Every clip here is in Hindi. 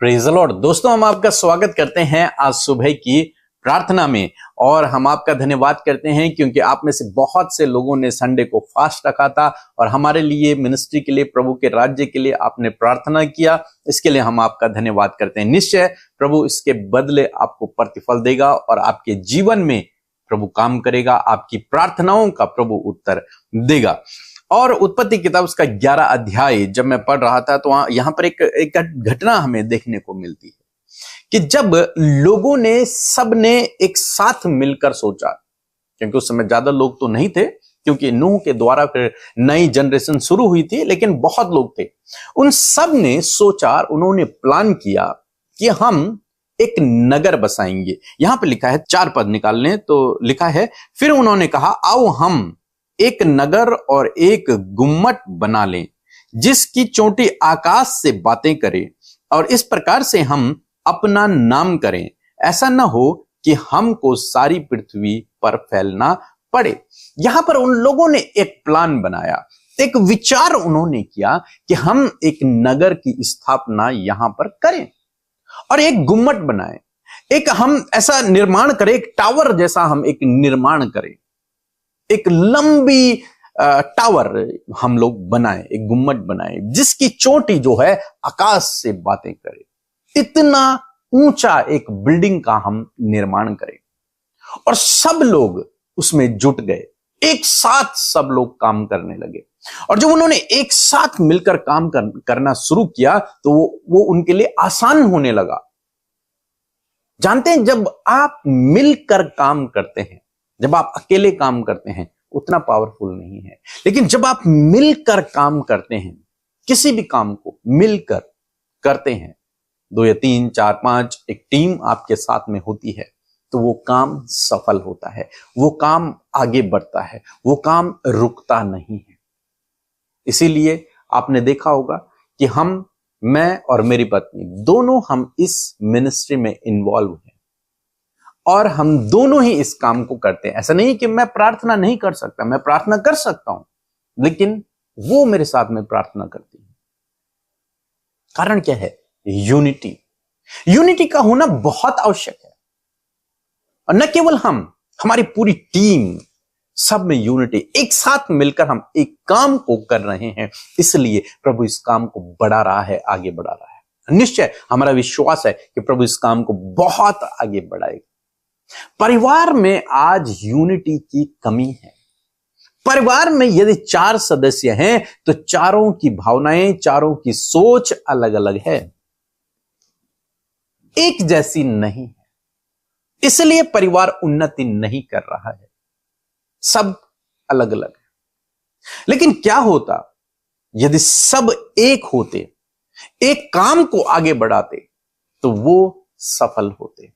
Praise the Lord. दोस्तों, हम आपका स्वागत करते हैं आज सुबह की प्रार्थना में और हम आपका धन्यवाद करते हैं क्योंकि आप में से बहुत से लोगों ने संडे को फास्ट रखा था और हमारे लिए, मिनिस्ट्री के लिए, प्रभु के राज्य के लिए आपने प्रार्थना किया। इसके लिए हम आपका धन्यवाद करते हैं। निश्चय प्रभु इसके बदले आपको प्रतिफल देगा और आपके जीवन में प्रभु काम करेगा, आपकी प्रार्थनाओं का प्रभु उत्तर देगा। और उत्पत्ति किताब उसका 11 अध्याय जब मैं पढ़ रहा था तो यहां पर एक घटना हमें देखने को मिलती है कि जब लोगों ने सबने एक साथ मिलकर सोचा, क्योंकि उस समय ज्यादा लोग तो नहीं थे क्योंकि नूह के द्वारा फिर नई जनरेशन शुरू हुई थी, लेकिन बहुत लोग थे। उन सब ने सोचा, उन्होंने प्लान किया कि हम एक नगर बसाएंगे। यहां पर लिखा है, 4 पद निकाल लें तो लिखा है, फिर उन्होंने कहा आओ हम एक नगर और एक गुम्मट बना लें जिसकी चोटी आकाश से बातें करे और इस प्रकार से हम अपना नाम करें, ऐसा न हो कि हमको सारी पृथ्वी पर फैलना पड़े। यहां पर उन लोगों ने एक प्लान बनाया, एक विचार उन्होंने किया कि हम एक नगर की स्थापना यहां पर करें और एक गुम्मट बनाएं, एक हम ऐसा निर्माण करें, एक टावर जैसा हम एक निर्माण करें, एक लंबी टावर हम लोग बनाएं, एक गुम्मट बनाएं जिसकी चोटी जो है आकाश से बातें करे। इतना ऊंचा एक बिल्डिंग का हम निर्माण करें और सब लोग उसमें जुट गए। एक साथ सब लोग काम करने लगे और जब उन्होंने एक साथ मिलकर काम करना शुरू किया तो वो उनके लिए आसान होने लगा। जानते हैं, जब आप मिलकर काम करते हैं, जब आप अकेले काम करते हैं उतना पावरफुल नहीं है, लेकिन जब आप मिलकर काम करते हैं, किसी भी काम को मिलकर करते हैं, 2 या 3, 4, 5 एक टीम आपके साथ में होती है तो वो काम सफल होता है, वो काम आगे बढ़ता है, वो काम रुकता नहीं है। इसीलिए आपने देखा होगा कि मैं और मेरी पत्नी दोनों हम इस मिनिस्ट्री में इन्वॉल्व हैं और हम दोनों ही इस काम को करते हैं। ऐसा नहीं कि मैं प्रार्थना नहीं कर सकता, मैं प्रार्थना कर सकता हूं, लेकिन वो मेरे साथ में प्रार्थना करती है। कारण क्या है? यूनिटी। यूनिटी का होना बहुत आवश्यक है और न केवल हमारी पूरी टीम, सब में यूनिटी, एक साथ मिलकर हम एक काम को कर रहे हैं। इसलिए प्रभु इस काम को बढ़ा रहा है, आगे बढ़ा रहा है। निश्चय हमारा विश्वास है कि प्रभु इस काम को बहुत आगे बढ़ाएगा। परिवार में आज यूनिटी की कमी है। परिवार में यदि 4 सदस्य हैं तो चारों की भावनाएं, चारों की सोच अलग अलग है, एक जैसी नहीं है। इसलिए परिवार उन्नति नहीं कर रहा है, सब अलग अलग है। लेकिन क्या होता यदि सब एक होते, एक काम को आगे बढ़ाते तो वो सफल होते।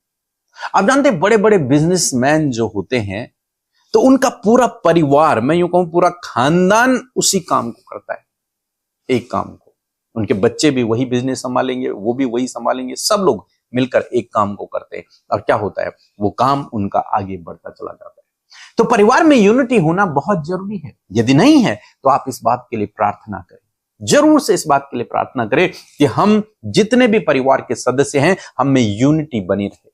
आप जानते हैं, बड़े बड़े बिजनेसमैन जो होते हैं तो उनका पूरा परिवार, मैं यूं कहूं पूरा खानदान उसी काम को करता है, एक काम को। उनके बच्चे भी वही बिजनेस संभालेंगे, वो भी वही संभालेंगे, सब लोग मिलकर एक काम को करते हैं और क्या होता है, वो काम उनका आगे बढ़ता चला जाता है। तो परिवार में यूनिटी होना बहुत जरूरी है। यदि नहीं है तो आप इस बात के लिए प्रार्थना करें, जरूर से इस बात के लिए प्रार्थना करें कि हम जितने भी परिवार के सदस्य हैं, हम में यूनिटी बनी रहे।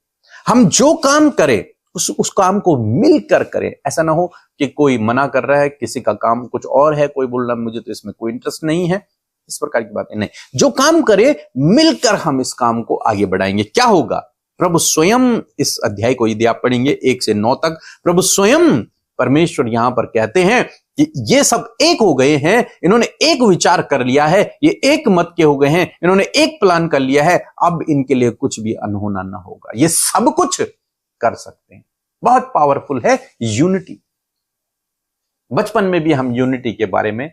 हम जो काम करें उस काम को मिलकर करें। ऐसा ना हो कि कोई मना कर रहा है, किसी का काम कुछ और है, कोई बोल रहा है मुझे तो इसमें कोई इंटरेस्ट नहीं है, इस प्रकार की बातें नहीं। जो काम करें मिलकर हम इस काम को आगे बढ़ाएंगे। क्या होगा? प्रभु स्वयं, इस अध्याय को यदि आप पढ़ेंगे 1 से 9 तक, प्रभु स्वयं परमेश्वर यहां पर कहते हैं कि ये सब एक हो गए हैं, इन्होंने एक विचार कर लिया है, ये एक मत के हो गए हैं, इन्होंने एक प्लान कर लिया है, अब इनके लिए कुछ भी अनहोना ना होगा, ये सब कुछ कर सकते हैं। बहुत पावरफुल है यूनिटी। बचपन में भी हम यूनिटी के बारे में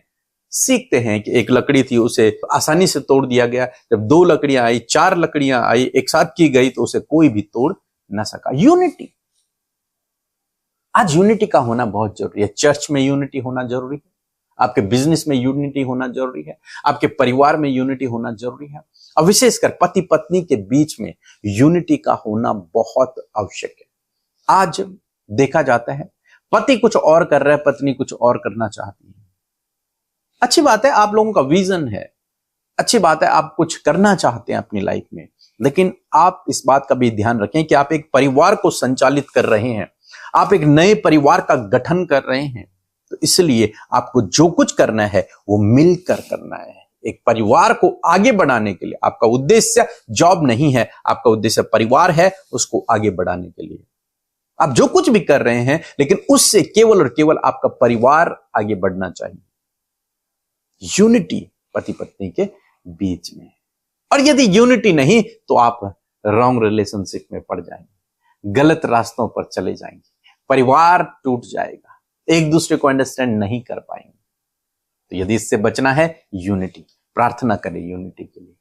सीखते हैं कि एक लकड़ी थी, उसे आसानी से तोड़ दिया गया। जब 2 लकड़ियां आई, 4 लकड़ियां आई, एक साथ की गई तो उसे कोई भी तोड़ ना सका। यूनिटी। आज यूनिटी का होना बहुत जरूरी है। चर्च में यूनिटी होना जरूरी है, आपके बिजनेस में यूनिटी होना जरूरी है, आपके परिवार में यूनिटी होना जरूरी है और विशेषकर पति पत्नी के बीच में यूनिटी का होना बहुत आवश्यक है। आज देखा जाता है पति कुछ और कर रहा है, पत्नी कुछ और करना चाहती है। अच्छी बात है, आप लोगों का विजन है, अच्छी बात है, आप कुछ करना चाहते हैं अपनी लाइफ में, लेकिन आप इस बात का भी ध्यान रखें कि आप एक परिवार को संचालित कर रहे हैं, आप एक नए परिवार का गठन कर रहे हैं, तो इसलिए आपको जो कुछ करना है वो मिलकर करना है। एक परिवार को आगे बढ़ाने के लिए आपका उद्देश्य जॉब नहीं है, आपका उद्देश्य परिवार है, उसको आगे बढ़ाने के लिए आप जो कुछ भी कर रहे हैं, लेकिन उससे केवल और केवल आपका परिवार आगे बढ़ना चाहिए। यूनिटी पति पत्नी के बीच में, और यदि यूनिटी नहीं तो आप रॉन्ग रिलेशनशिप में पड़ जाएंगे, गलत रास्तों पर चले जाएंगे, परिवार टूट जाएगा, एक दूसरे को अंडरस्टैंड नहीं कर पाएंगे। तो यदि इससे बचना है, यूनिटी, प्रार्थना करें यूनिटी के लिए।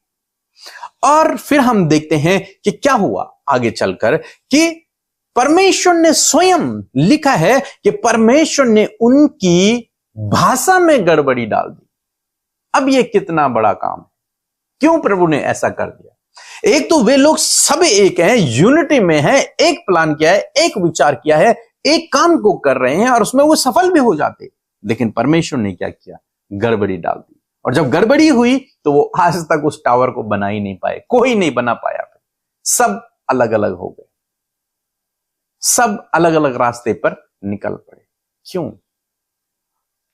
और फिर हम देखते हैं कि क्या हुआ आगे चलकर, कि परमेश्वर ने स्वयं लिखा है कि परमेश्वर ने उनकी भाषा में गड़बड़ी डाल दी। अब यह कितना बड़ा काम है, क्यों प्रभु ने ऐसा कर दिया? एक तो वे लोग सब एक हैं, यूनिटी में हैं, एक प्लान किया है, एक विचार किया है, एक काम को कर रहे हैं और उसमें वो सफल भी हो जाते, लेकिन परमेश्वर ने क्या किया? गड़बड़ी डाल दी। और जब गड़बड़ी हुई तो वो आज तक उस टावर को बना ही नहीं पाए, कोई नहीं बना पाया, सब अलग अलग हो गए, सब अलग अलग रास्ते पर निकल पड़े। क्यों?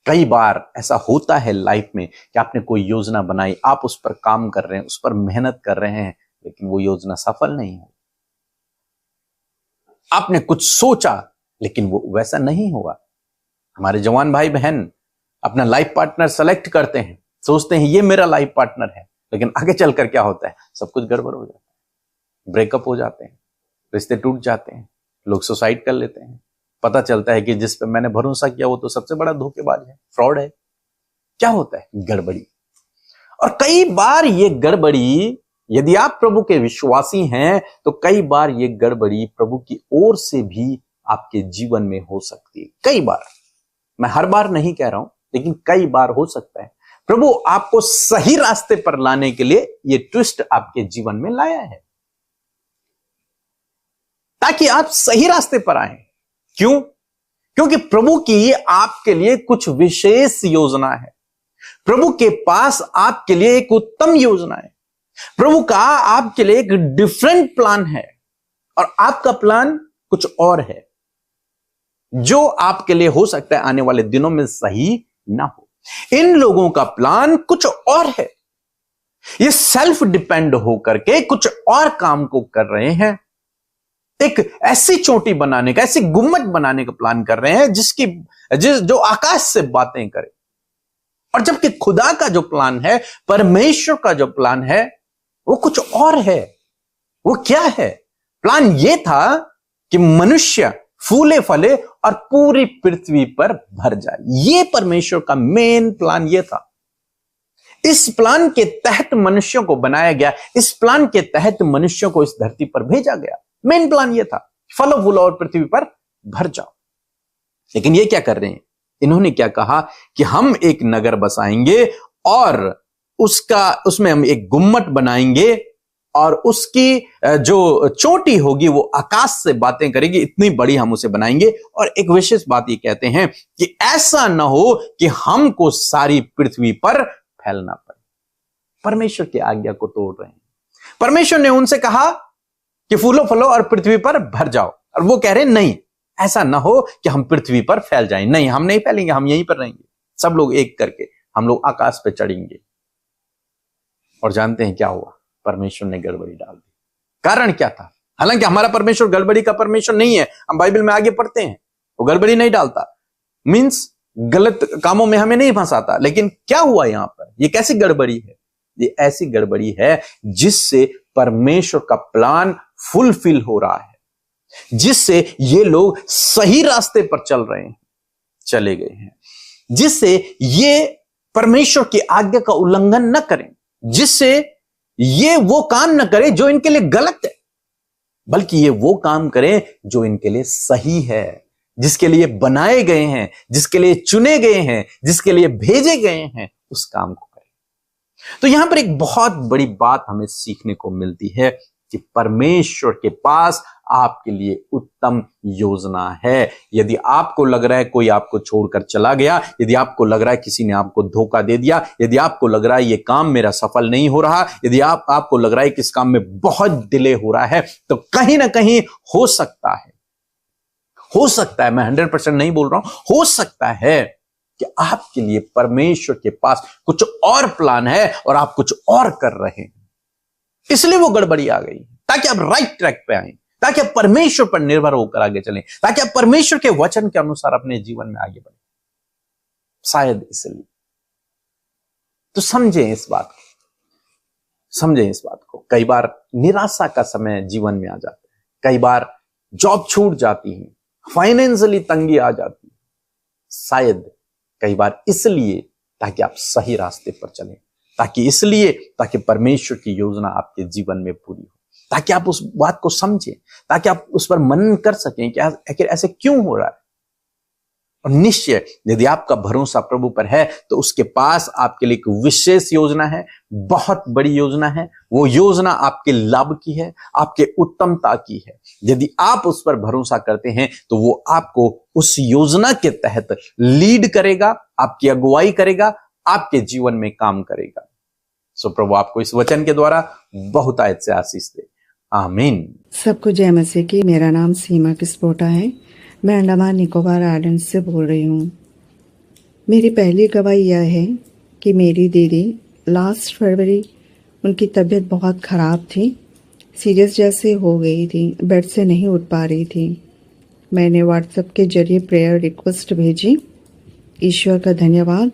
कई बार ऐसा होता है लाइफ में कि आपने कोई योजना बनाई, आप उस पर काम कर रहे हैं, उस पर मेहनत कर रहे हैं, लेकिन वो योजना सफल नहीं हुई। आपने कुछ सोचा लेकिन वो वैसा नहीं हुआ। हमारे जवान भाई बहन अपना लाइफ पार्टनर सेलेक्ट करते हैं, सोचते हैं ये मेरा लाइफ पार्टनर है, लेकिन आगे चलकर क्या होता है? सब कुछ गड़बड़ हो जाता है, ब्रेकअप हो जाते हैं, रिश्ते टूट जाते हैं, लोग सुसाइड कर लेते हैं। पता चलता है कि जिस पे मैंने भरोसा किया वो तो सबसे बड़ा धोखेबाज है, फ्रॉड है। क्या होता है? गड़बड़ी। और कई बार ये गड़बड़ी, यदि आप प्रभु के विश्वासी हैं तो कई बार ये गड़बड़ी प्रभु की ओर से भी आपके जीवन में हो सकती है। कई बार, मैं हर बार नहीं कह रहा हूं, लेकिन कई बार हो सकता है प्रभु आपको सही रास्ते पर लाने के लिए ये ट्विस्ट आपके जीवन में लाया है, ताकि आप सही रास्ते पर आए। क्यों? क्योंकि प्रभु की आपके लिए कुछ विशेष योजना है, प्रभु के पास आपके लिए एक उत्तम योजना है, प्रभु का आपके लिए एक डिफरेंट प्लान है, और आपका प्लान कुछ और है जो आपके लिए हो सकता है आने वाले दिनों में सही ना हो। इन लोगों का प्लान कुछ और है, ये सेल्फ डिपेंड होकर के कुछ और काम को कर रहे हैं। एक ऐसी चोटी बनाने का, ऐसी गुम्मट बनाने का प्लान कर रहे हैं जो आकाश से बातें करे। और जबकि खुदा का जो प्लान है, परमेश्वर का जो प्लान है, वो कुछ और है। वो क्या है? प्लान ये था कि मनुष्य फूले फले और पूरी पृथ्वी पर भर जाए। ये परमेश्वर का मेन प्लान ये था। इस प्लान के तहत मनुष्यों को बनाया गया, इस प्लान के तहत मनुष्यों को इस धरती पर भेजा गया। मेन प्लान ये था, फलो फूलो और पृथ्वी पर भर जाओ। लेकिन ये क्या कर रहे हैं? इन्होंने क्या कहा कि हम एक नगर बसाएंगे और उसमें हम एक गुम्मट बनाएंगे और उसकी जो चोटी होगी वो आकाश से बातें करेगी, इतनी बड़ी हम उसे बनाएंगे। और एक विशेष बात ये कहते हैं कि ऐसा ना हो कि हमको सारी पृथ्वी पर फैलना पड़े। परमेश्वर की आज्ञा को तोड़ रहे हैं। परमेश्वर ने उनसे कहा कि फूलो फलो और पृथ्वी पर भर जाओ, और वो कह रहे हैं नहीं, ऐसा ना हो कि हम पृथ्वी पर फैल जाएं। नहीं, हम नहीं फैलेंगे, हम यहीं पर रहेंगे, सब लोग एक करके हम लोग आकाश पे चढ़ेंगे। और जानते हैं क्या हुआ? परमेश्वर ने गड़बड़ी डाल दी। कारण क्या था? हालांकि हमारा परमेश्वर गड़बड़ी का परमेश्वर नहीं है, हम बाइबल में आगे पढ़ते हैं, वो गड़बड़ी नहीं डालता, मींस गलत कामों में हमें नहीं फंसाता। लेकिन क्या हुआ यहां पर? ये कैसी गड़बड़ी है? ये ऐसी गड़बड़ी है जिससे परमेश्वर का प्लान फुलफिल हो रहा है, जिससे ये लोग सही रास्ते पर चले गए हैं, जिससे ये परमेश्वर की आज्ञा का उल्लंघन न करें, जिससे ये वो काम न करें जो इनके लिए गलत है, बल्कि ये वो काम करें जो इनके लिए सही है, जिसके लिए बनाए गए हैं, जिसके लिए चुने गए हैं, जिसके लिए भेजे गए हैं, उस काम को करें। तो यहां पर एक बहुत बड़ी बात हमें सीखने को मिलती है कि परमेश्वर के पास आपके लिए उत्तम योजना है। यदि आपको लग रहा है कोई आपको छोड़कर चला गया, यदि आपको लग रहा है किसी ने आपको धोखा दे दिया, यदि आपको लग रहा है ये काम मेरा सफल नहीं हो रहा, यदि आपको लग रहा है कि इस काम में बहुत डिले हो रहा है, तो कहीं ना कहीं हो सकता है, मैं 100% नहीं बोल रहा हूं, हो सकता है कि आपके लिए परमेश्वर के पास कुछ और प्लान है और आप कुछ और कर रहे हैं, इसलिए वो गड़बड़ी आ गई, ताकि आप राइट ट्रैक पे आए, ताकि आप परमेश्वर पर निर्भर होकर आगे चलें, ताकि आप परमेश्वर के वचन के अनुसार अपने जीवन में आगे बढ़ें, शायद इसलिए। तो समझें इस बात को। कई बार निराशा का समय जीवन में आ जाता है, कई बार जॉब छूट जाती है, फाइनेंशियली तंगी आ जाती है, शायद कई बार इसलिए ताकि आप सही रास्ते पर चलें, ताकि परमेश्वर की योजना आपके जीवन में पूरी हो, ताकि आप उस बात को समझें, ताकि आप उस पर मनन कर सकें कि आखिर ऐसे क्यों हो रहा है। और निश्चय यदि आपका भरोसा प्रभु पर है तो उसके पास आपके लिए एक विशेष योजना है, बहुत बड़ी योजना है। वो योजना आपके लाभ की है, आपके उत्तमता की है। यदि आप उस पर भरोसा करते हैं तो वो आपको उस योजना के तहत लीड करेगा, आपकी अगुवाई करेगा, आपके जीवन में काम करेगा। सो प्रभु आपको इस वचन के द्वारा बहुत आयत से आशीष दे। आमीन। सबको जय मसीह की। मेरा नाम सीमा किस्पोटा है। मैं अंडमान निकोबार आइलैंड से बोल रही हूँ। मेरी पहली गवाही यह है कि मेरी दीदी लास्ट फरवरी उनकी तबीयत बहुत ख़राब थी, सीरियस जैसे हो गई थी, बेड से नहीं उठ पा रही थी। मैंने व्हाट्सएप के जरिए प्रेयर रिक्वेस्ट भेजी। ईश्वर का धन्यवाद,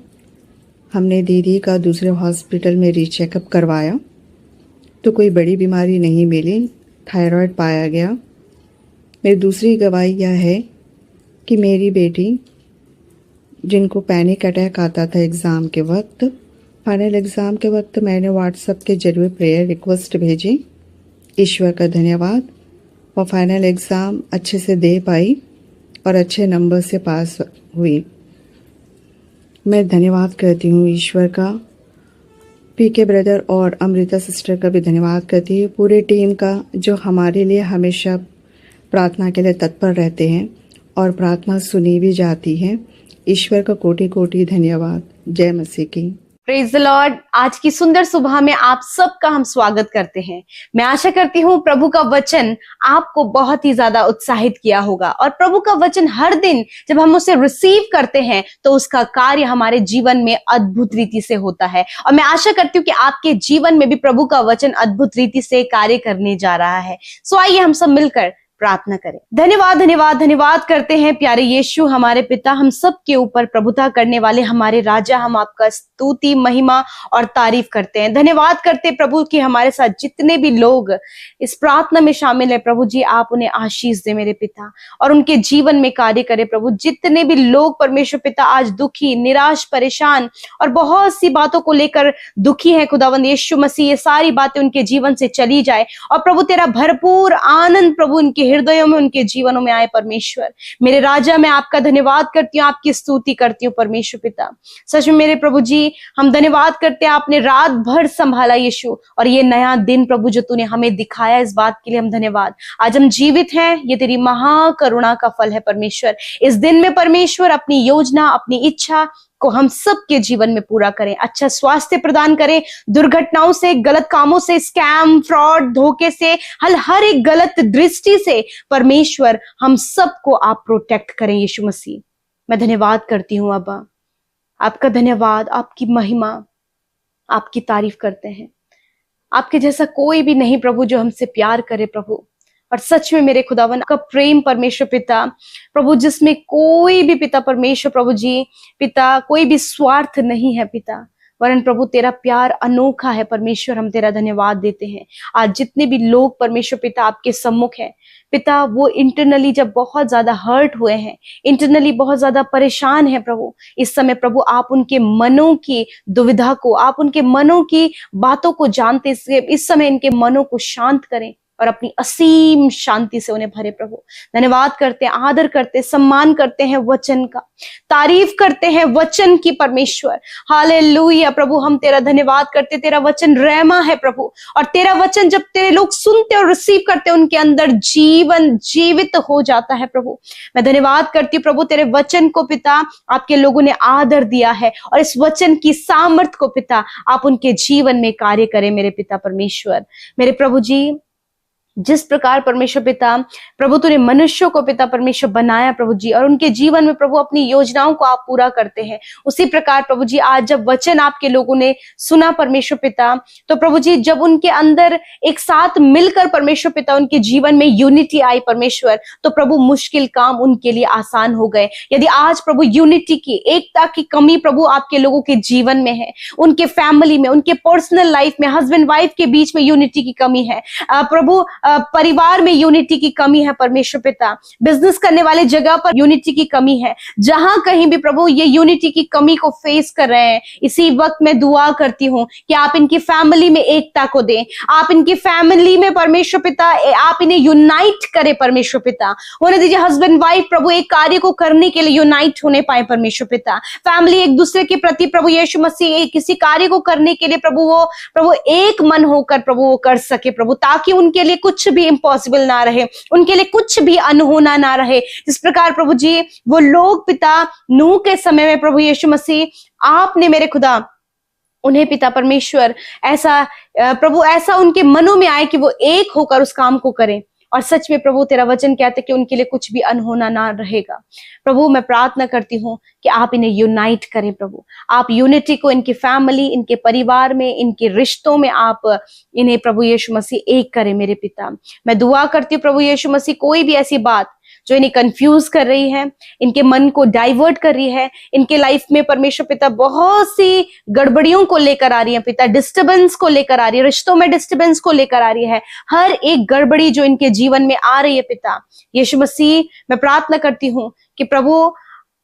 हमने दीदी का दूसरे हॉस्पिटल में रीचेकअप करवाया तो कोई बड़ी बीमारी नहीं मिली, थायराइड पाया गया। मेरी दूसरी गवाही यह है कि मेरी बेटी जिनको पैनिक अटैक आता था एग्ज़ाम के वक्त, फाइनल एग्ज़ाम के वक्त मैंने व्हाट्सएप के जरिए प्रेयर रिक्वेस्ट भेजी। ईश्वर का धन्यवाद, और फाइनल एग्ज़ाम अच्छे से दे पाई और अच्छे नंबर से पास हुई। मैं धन्यवाद करती हूँ ईश्वर का, पीके ब्रदर और अमृता सिस्टर का भी धन्यवाद करती हूँ, पूरे टीम का जो हमारे लिए हमेशा प्रार्थना के लिए तत्पर रहते हैं और प्रार्थना सुनी भी जाती है। ईश्वर का कोटि कोटि धन्यवाद। जय मसीह की। Praise the Lord. आज की सुंदर सुबह में आप सबका हम स्वागत करते हैं। मैं आशा करती हूँ प्रभु का वचन आपको बहुत ही ज्यादा उत्साहित किया होगा, और प्रभु का वचन हर दिन जब हम उसे रिसीव करते हैं तो उसका कार्य हमारे जीवन में अद्भुत रीति से होता है। और मैं आशा करती हूँ कि आपके जीवन में भी प्रभु का वचन अद्भुत रीति से कार्य करने जा रहा है। सो आइए हम सब मिलकर प्रार्थना करें। धन्यवाद धन्यवाद धन्यवाद करते हैं प्यारे यीशु, हमारे पिता, हम सब के ऊपर प्रभुता करने वाले हमारे राजा। हम आपका स्तुति, महिमा और तारीफ करते हैं। धन्यवाद करते प्रभु कि हमारे साथ जितने भी लोग इस प्रार्थना में शामिल है, प्रभु जी आप उन्हें आशीष दे मेरे पिता, और उनके जीवन में कार्य करे प्रभु। जितने भी लोग परमेश्वर पिता आज दुखी, निराश, परेशान और बहुत सी बातों को लेकर दुखी है, खुदावंद यीशु मसीह ये सारी बातें उनके जीवन से चली जाए, और प्रभु तेरा भरपूर आनंद प्रभु उनके हृदयों में, उनके जीवनों में आए। परमेश्वर मेरे राजा, मैं आपका धन्यवाद करती हूँ, आपकी स्तुति करती हूँ परमेश्वर पिता। सच में मेरे प्रभु जी हम धन्यवाद करते हैं, आपने रात भर संभाला यीशु, और ये नया दिन प्रभु जो तूने हमें दिखाया, इस बात के लिए हम धन्यवाद। आज हम जीवित हैं, ये तेरी महाकरुणा का फल है परमेश्वर। इस दिन में परमेश्वर अपनी योजना, अपनी इच्छा को हम सबके जीवन में पूरा करें, अच्छा स्वास्थ्य प्रदान करें, दुर्घटनाओं से, गलत कामों से, स्कैम, फ्रॉड, धोखे से, हर एक गलत दृष्टि से परमेश्वर हम सबको आप प्रोटेक्ट करें यीशु मसीह। मैं धन्यवाद करती हूँ अब्बा, आपका धन्यवाद, आपकी महिमा, आपकी तारीफ करते हैं। आपके जैसा कोई भी नहीं प्रभु जो हमसे प्यार करे प्रभु, और सच में मेरे खुदावन का प्रेम परमेश्वर पिता प्रभु, जिसमें कोई भी पिता परमेश्वर प्रभु जी पिता कोई भी स्वार्थ नहीं है पिता, वरन प्रभु तेरा प्यार अनोखा है परमेश्वर। हम तेरा धन्यवाद देते हैं। आज जितने भी लोग परमेश्वर पिता आपके सम्मुख है पिता, वो इंटरनली जब बहुत ज्यादा हर्ट हुए हैं, इंटरनली बहुत ज्यादा परेशान है प्रभु, इस समय प्रभु आप उनके मनों की दुविधा को, आप उनके मनों की बातों को जानते, इस समय इनके मनों को शांत करें, और अपनी असीम शांति से उन्हें भरे प्रभु। धन्यवाद करते हैं, आदर करते हैं, सम्मान करते हैं वचन का, तारीफ करते हैं वचन की परमेश्वर। हालेलुया प्रभु, हम तेरा धन्यवाद करते, तेरा वचन रहमा है प्रभु, और तेरा वचन जब तेरे लोग सुनते और रिसीव करते उनके अंदर जीवन जीवित हो जाता है प्रभु। मैं धन्यवाद करती हूँ प्रभु, तेरे वचन को पिता आपके लोगों ने आदर दिया है, और इस वचन की सामर्थ को पिता आप उनके जीवन में कार्य करें मेरे पिता परमेश्वर। मेरे प्रभु जी, जिस प्रकार परमेश्वर पिता प्रभु तूने मनुष्यों को पिता परमेश्वर बनाया प्रभु जी, और उनके जीवन में प्रभु अपनी योजनाओं को आप पूरा करते हैं, उसी प्रकार प्रभु जी आज जब वचन आपके लोगों ने सुना परमेश्वर पिता, तो प्रभु जी जब उनके अंदर एक साथ मिलकर परमेश्वर पिता उनके जीवन में यूनिटी आई परमेश्वर, तो प्रभु मुश्किल काम उनके लिए आसान हो गए। यदि आज प्रभु यूनिटी की, एकता की कमी प्रभु आपके लोगों के जीवन में है, उनके फैमिली में, उनके पर्सनल लाइफ में, हस्बैंड वाइफ के बीच में यूनिटी की कमी है प्रभु, परिवार में यूनिटी की कमी है परमेश्वर पिता, बिजनेस करने वाले जगह पर यूनिटी की कमी है, जहां कहीं भी प्रभु ये यूनिटी की कमी को फेस कर रहे हैं, इसी वक्त मैं दुआ करती हूं कि आप इनकी फैमिली में एकता को दें, आप इनकी फैमिली में परमेश्वर पिता आप इन्हें यूनाइट करें परमेश्वर पिता। होने दीजिए हस्बैंड वाइफ प्रभु एक कार्य को करने के लिए यूनाइट होने पाए परमेश्वर पिता, फैमिली एक दूसरे के प्रति प्रभु यीशु मसीह किसी कार्य को करने के लिए प्रभु वो प्रभु एक मन होकर प्रभु वो कर सके प्रभु, ताकि उनके लिए कुछ भी इम्पॉसिबल ना रहे, उनके लिए कुछ भी अनहोना ना रहे। जिस प्रकार प्रभु जी वो लोग पिता नूह के समय में प्रभु यीशु मसीह आपने मेरे खुदा उन्हें पिता परमेश्वर ऐसा प्रभु ऐसा उनके मनों में आए कि वो एक होकर उस काम को करें, और सच में प्रभु तेरा वचन कहता है कि उनके लिए कुछ भी अनहोना ना रहेगा। प्रभु मैं प्रार्थना करती हूँ कि आप इन्हें यूनाइट करें प्रभु, आप यूनिटी को इनकी फैमिली, इनके परिवार में, इनके रिश्तों में आप इन्हें प्रभु यीशु मसीह एक करें मेरे पिता। मैं दुआ करती हूँ प्रभु यीशु मसीह कोई भी ऐसी बात जो इन्हें कंफ्यूज कर रही है, इनके मन को डाइवर्ट कर रही है, इनके लाइफ में परमेश्वर पिता बहुत सी गड़बड़ियों को लेकर आ रही है पिता, डिस्टर्बेंस को लेकर आ रही है, रिश्तों में डिस्टर्बेंस को लेकर आ रही है, हर एक गड़बड़ी जो इनके जीवन में आ रही है पिता यीशु मसीह, मैं प्रार्थना करती हूँ कि प्रभु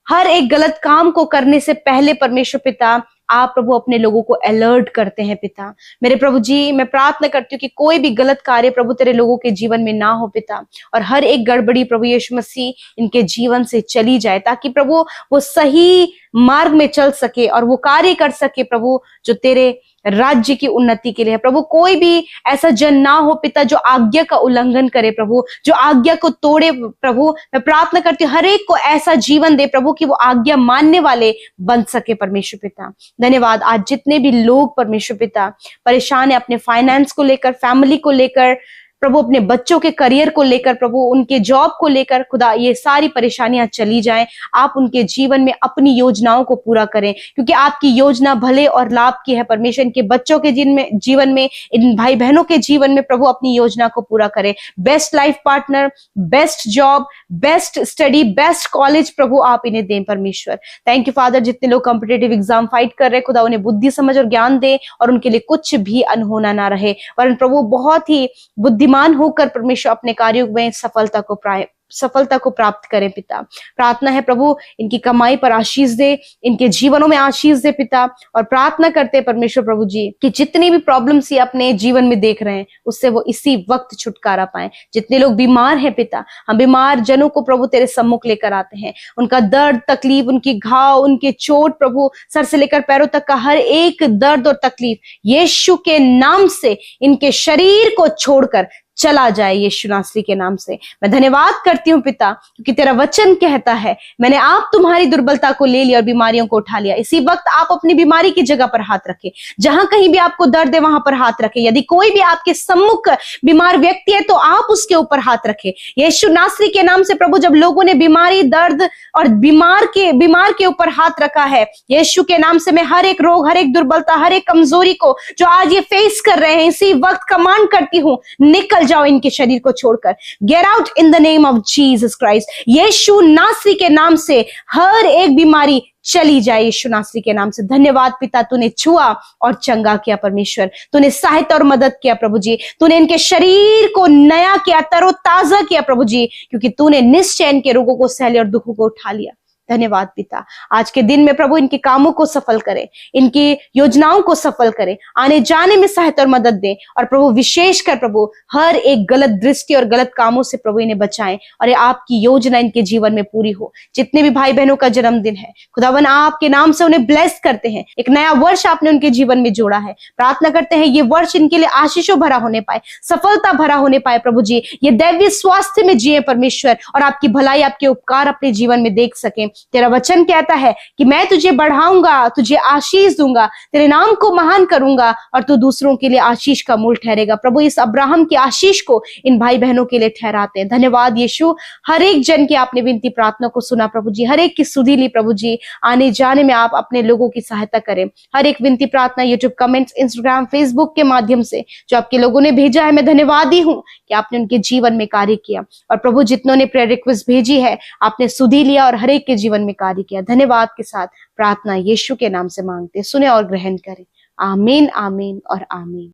हर एक गलत काम को करने से पहले परमेश्वर पिता आप प्रभु अपने लोगों को अलर्ट करते हैं पिता। मेरे प्रभु जी मैं प्रार्थना करती हूँ कि कोई भी गलत कार्य प्रभु तेरे लोगों के जीवन में ना हो पिता, और हर एक गड़बड़ी प्रभु यीशु मसीह इनके जीवन से चली जाए, ताकि प्रभु वो सही मार्ग में चल सके और वो कार्य कर सके प्रभु जो तेरे राज्य की उन्नति के लिए है। प्रभु कोई भी ऐसा जन ना हो पिता जो आज्ञा का उल्लंघन करे प्रभु, जो आज्ञा को तोड़े प्रभु। मैं प्रार्थना करती हूँ हर एक को ऐसा जीवन दे प्रभु कि वो आज्ञा मानने वाले बन सके परमेश्वर पिता। धन्यवाद। आज जितने भी लोग परमेश्वर पिता परेशान है अपने फाइनेंस को लेकर, फैमिली को लेकर प्रभु, अपने बच्चों के करियर को लेकर प्रभु, उनके जॉब को लेकर खुदा, ये सारी परेशानियां चली जाएं। आप उनके जीवन में अपनी योजनाओं को पूरा करें, क्योंकि आपकी योजना भले और लाभ की है परमेश्वर। इनके बच्चों के जीवन में, इन भाई बहनों के जीवन में प्रभु अपनी योजना को पूरा करें। Best life partner, best job, best study, best college प्रभु आप इन्हें दें परमेश्वर। Thank you father. जितने लोग कॉम्पिटेटिव एग्जाम फाइट कर रहे खुदा, उन्हें बुद्धि समझ और ज्ञान दे, और उनके लिए कुछ भी अनहोना ना रहे, वरन प्रभु बहुत ही बुद्धिमान होकर परमेश्वर अपने कार्यों में सफलता को प्राप्त करें पिता। प्रार्थना है प्रभु इनकी कमाई पर आशीष दे, इनके जीवनों में आशीष दे पिता। और प्रार्थना करते हैं परमेश्वर प्रभु जी कि जितनी भी प्रॉब्लम्स ये अपने जीवन में देख रहे हैं उससे वो इसी वक्त छुटकारा पाए। जितने लोग बीमार हैं पिता, हम बीमार जनों को प्रभु तेरे सम्मुख लेकर आते हैं। उनका दर्द, तकलीफ, उनकी घाव, उनके चोट प्रभु, सर से लेकर पैरों तक का हर एक दर्द और तकलीफ यीशु के नाम से इनके शरीर को छोड़कर चला जाए यीशु नासरी के नाम से। मैं धन्यवाद करती हूँ पिता, क्योंकि तेरा वचन कहता है मैंने आप तुम्हारी दुर्बलता को ले लिया और बीमारियों को उठा लिया। इसी वक्त आप अपनी बीमारी की जगह पर हाथ रखें, जहां कहीं भी आपको दर्द है वहां पर हाथ रखें। यदि कोई भी आपके सम्मुख बीमार व्यक्ति है तो आप उसके ऊपर हाथ रखें यीशु नासरी के नाम से। प्रभु जब लोगों ने बीमारी, दर्द और बीमार के ऊपर हाथ रखा है यीशु के नाम से, मैं हर एक रोग, हर एक दुर्बलता, हर एक कमजोरी को जो आज ये फेस कर रहे हैं इसी वक्त कमांड करती हूँ, निकल जाओ इनके शरीर को छोड़कर। Get out in the name of Jesus Christ. यीशु नासरी के नाम से हर एक बीमारी चली जाए यीशु नासरी के नाम से। धन्यवाद पिता, तूने छुआ और चंगा किया परमेश्वर, तूने सहायता और मदद किया प्रभु जी, तूने इनके शरीर को नया किया, तरोताजा किया प्रभु जी, क्योंकि तूने निश्चय इनके रोगों को सह लिया और दुखों को उठा लिया। धन्यवाद पिता। आज के दिन में प्रभु इनके कामों को सफल करे, इनकी योजनाओं को सफल करे, आने जाने में सहायता और मदद दे, और प्रभु विशेषकर प्रभु हर एक गलत दृष्टि और गलत कामों से प्रभु इन्हें बचाएं, और ये आपकी योजना इनके जीवन में पूरी हो। जितने भी भाई बहनों का जन्मदिन है खुदावन आपके नाम से उन्हें ब्लेस करते हैं। एक नया वर्ष आपने उनके जीवन में जोड़ा है, प्रार्थना करते हैं ये वर्ष इनके लिए आशीषों भरा होने पाए, सफलता भरा होने पाए प्रभु जी। ये दैवीय स्वास्थ्य में जिए परमेश्वर, और आपकी भलाई आपके उपकार अपने जीवन में देख सके। तेरा वचन कहता है कि मैं तुझे बढ़ाऊंगा, तुझे आशीष दूंगा, तेरे नाम को महान करूंगा, और तू दूसरों के लिए आशीष का मूल ठहरेगा। प्रभु इस अब्राहम की आशीष को इन भाई बहनों के लिए ठहराते हैं। धन्यवाद यीशु, हर एक जन की आपने विनती प्रार्थना को सुना प्रभु जी, हर एक की सुधि ली प्रभु जी। आने जाने में आप अपने लोगों की सहायता करें। हर एक विनती प्रार्थना यूट्यूब कमेंट्स, इंस्टाग्राम, फेसबुक के माध्यम से जो आपके लोगों ने भेजा है, मैं धन्यवादी हूँ कि आपने उनके जीवन में कार्य किया। और प्रभु जितनों ने प्रेयर रिक्वेस्ट भेजी है आपने सुधि लिया और हर एक के जीवन में कार्य किया। धन्यवाद के साथ प्रार्थना यीशु के नाम से मांगते, सुने और ग्रहण करें। आमीन, आमीन और आमीन।